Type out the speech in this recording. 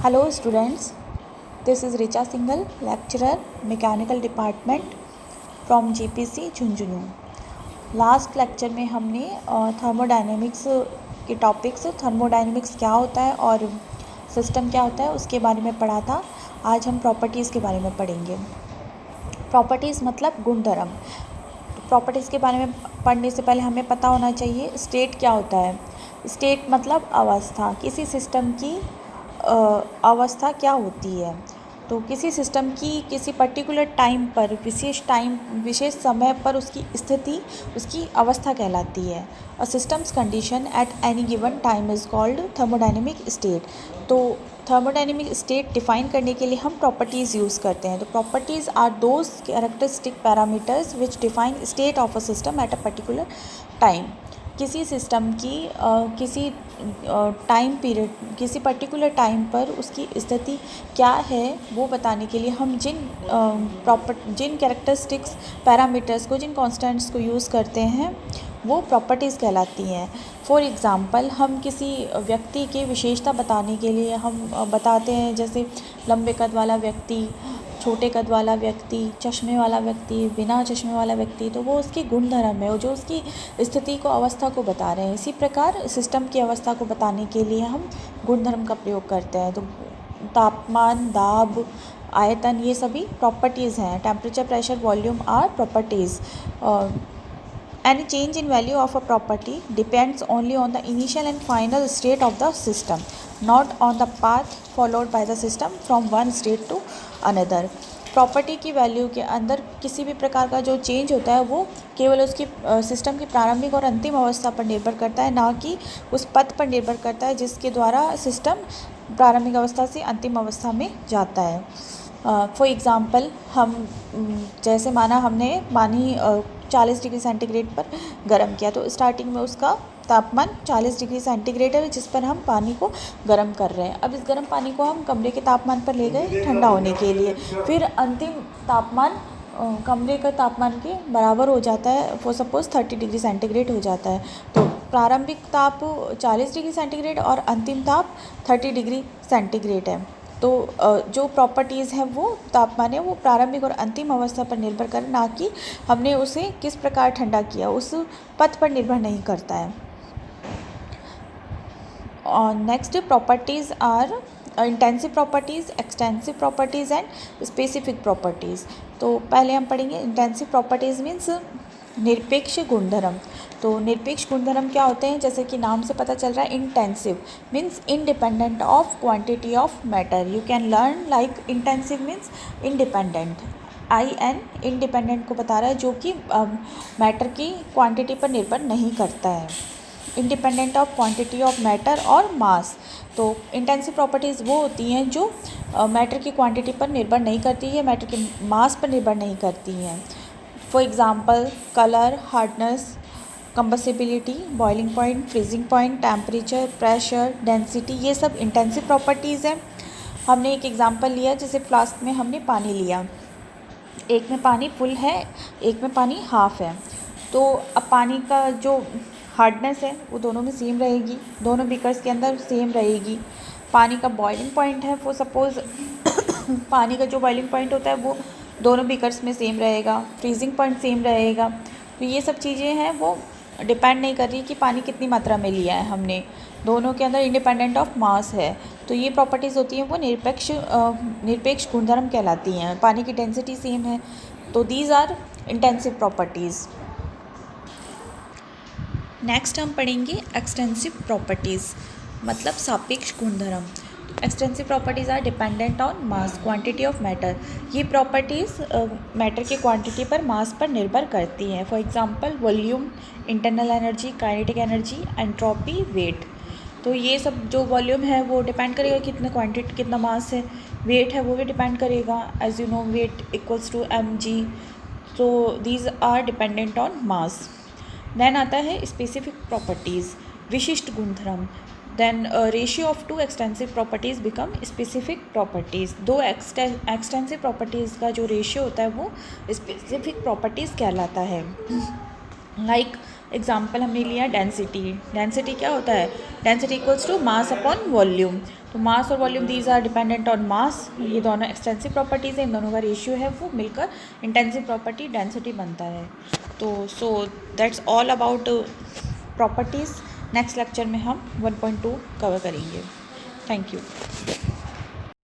Hello students, this is Richa Singhal, lecturer, Mechanical Department from GPC Jhunjhunu. Last lecture में हमने thermodynamics के topics thermodynamics क्या होता है और सिस्टम क्या होता है उसके बारे में पढ़ा था। आज हम प्रॉपर्टीज़ के बारे में पढ़ेंगे। प्रॉपर्टीज़ मतलब गुणधर्म। प्रॉपर्टीज़ के बारे में पढ़ने से पहले हमें पता होना चाहिए स्टेट क्या होता है। स्टेट मतलब अवस्था, किसी सिस्टम की अवस्था क्या होती है। तो किसी सिस्टम की किसी पर्टिकुलर टाइम पर विशेष समय पर उसकी स्थिति उसकी अवस्था कहलाती है। A system's condition at any given time is called thermodynamic state. तो थर्मोडायनेमिक स्टेट डिफाइन करने के लिए हम प्रॉपर्टीज़ यूज़ करते हैं। तो properties are those characteristic parameters which define state of a system at a particular time. किसी system की किसी टाइम पीरियड किसी पर्टिकुलर टाइम पर उसकी स्थिति क्या है वो बताने के लिए हम जिन कैरेक्टरिस्टिक्स पैरामीटर्स को जिन कांस्टेंट्स को यूज़ करते हैं वो प्रॉपर्टीज़ कहलाती हैं। फॉर एग्ज़ाम्पल हम किसी व्यक्ति की विशेषता बताने के लिए हम बताते हैं, जैसे लंबे कद वाला व्यक्ति, छोटे कद वाला व्यक्ति, चश्मे वाला व्यक्ति, बिना चश्मे वाला व्यक्ति, तो वो उसकी गुणधर्म है, जो उसकी स्थिति को अवस्था को बता रहे हैं। इसी प्रकार सिस्टम की अवस्था को बताने के लिए हम गुणधर्म का प्रयोग करते हैं। तो तापमान, दाब, आयतन ये सभी प्रॉपर्टीज़ हैं। Temperature, pressure, volume are properties. Any change in value of a property depends only on the initial and final state of the system, not on the path followed by the system from one state to another. Property की value के अंदर किसी भी प्रकार का जो change होता है वो केवल उसकी सिस्टम की प्रारंभिक और अंतिम अवस्था पर निर्भर करता है, ना कि उस पथ पर निर्भर करता है जिसके द्वारा सिस्टम प्रारंभिक अवस्था से अंतिम अवस्था में जाता है। फॉर एग्ज़ाम्पल हम जैसे माना हमने पानी 40 डिग्री सेंटीग्रेड पर गर्म किया, तो स्टार्टिंग में उसका तापमान 40 डिग्री सेंटीग्रेड है जिस पर हम पानी को गर्म कर रहे हैं। अब इस गर्म पानी को हम कमरे के तापमान पर ले गए ठंडा होने के लिए, फिर अंतिम तापमान कमरे का तापमान के बराबर हो जाता है, फॉर सपोज़ 30 डिग्री सेंटीग्रेड हो जाता है। तो प्रारंभिक ताप 40 डिग्री सेंटीग्रेड और अंतिम ताप 30 डिग्री सेंटीग्रेड है। तो जो प्रॉपर्टीज़ हैं वो तापमान है वो प्रारंभिक और अंतिम अवस्था पर निर्भर कर, ना कि हमने उसे किस प्रकार ठंडा किया उस पथ पर निर्भर नहीं करता है। Next properties are intensive properties, extensive properties and specific properties. तो पहले हम पढ़ेंगे इंटेंसिव प्रॉपर्टीज़ मीन्स निरपेक्ष गुणधर्म। तो निरपेक्ष गुणधर्म क्या होते हैं, जैसे कि नाम से पता चल रहा है, intensive means independent of quantity of matter. You can learn like intensive means independent, independent को बता रहा है जो कि मैटर की क्वांटिटी पर निर्भर नहीं करता है। Independent of quantity of matter और मास। तो इंटेंसिव प्रॉपर्टीज़ वो होती हैं जो मैटर की क्वांटिटी पर निर्भर नहीं करती है, मैटर के मास पर निर्भर नहीं करती हैं। For example colour, hardness, combustibility, boiling point, freezing point, temperature, pressure, density, ये सब इंटेंसिव प्रॉपर्टीज़ हैं। हमने एक एग्ज़ाम्पल लिया, जैसे फ्लास्क में हमने पानी लिया, एक में पानी फुल है, एक में पानी हाफ़ है। तो अब पानी का जो हार्डनेस है वो दोनों में सेम रहेगी, दोनों बीकर्स के अंदर सेम रहेगी। पानी का बॉइलिंग पॉइंट है, फॉर सपोज़ पानी का जो बॉइलिंग पॉइंट होता है वो दोनों बीकर्स में सेम रहेगा, फ्रीजिंग पॉइंट सेम रहेगा। तो ये सब चीज़ें हैं वो डिपेंड नहीं कर रही कि पानी कितनी मात्रा में लिया है हमने, दोनों के अंदर इंडिपेंडेंट ऑफ मास है। तो ये प्रॉपर्टीज़ होती हैं वो निरपेक्ष गुणधर्म कहलाती हैं। पानी की डेंसिटी सेम है, तो these are intensive properties. Next हम पढ़ेंगे एक्सटेंसिव प्रॉपर्टीज़ मतलब सापेक्ष गुणधर्म। Extensive properties are dependent on mass quantity of matter. ये प्रॉपर्टीज़ मैटर की क्वांटिटी पर, मास पर निर्भर करती हैं। For example volume, internal energy, kinetic energy, entropy, weight. तो ये सब जो वॉल्यूम है वो डिपेंड करेगा कितना क्वांटिटी, कितना मास है। वेट है वो भी डिपेंड करेगा, as you know weight equals to mg। So these are dependent on mass. Then आता है स्पेसिफिक प्रॉपर्टीज़, विशिष्ट गुणधर्म। Then ratio of two extensive properties become specific properties. दो एक्सटेंसिव प्रॉपर्टीज़ का जो रेशियो होता है वो स्पेसिफिक प्रॉपर्टीज़ कहलाता है। लाइक एग्जाम्पल हमने लिया डेंसिटी। डेंसिटी क्या होता है? Density equals to mass upon volume. तो मास और volume these are dependent on mass, ये दोनों एक्सटेंसिव प्रॉपर्टीज़ हैं, इन दोनों का रेशियो है वो मिलकर इंटेंसिव प्रॉपर्टी डेंसिटी बनता है। तो so that's all about properties. Next lecture में हम 1.2 कवर करेंगे। Thank you.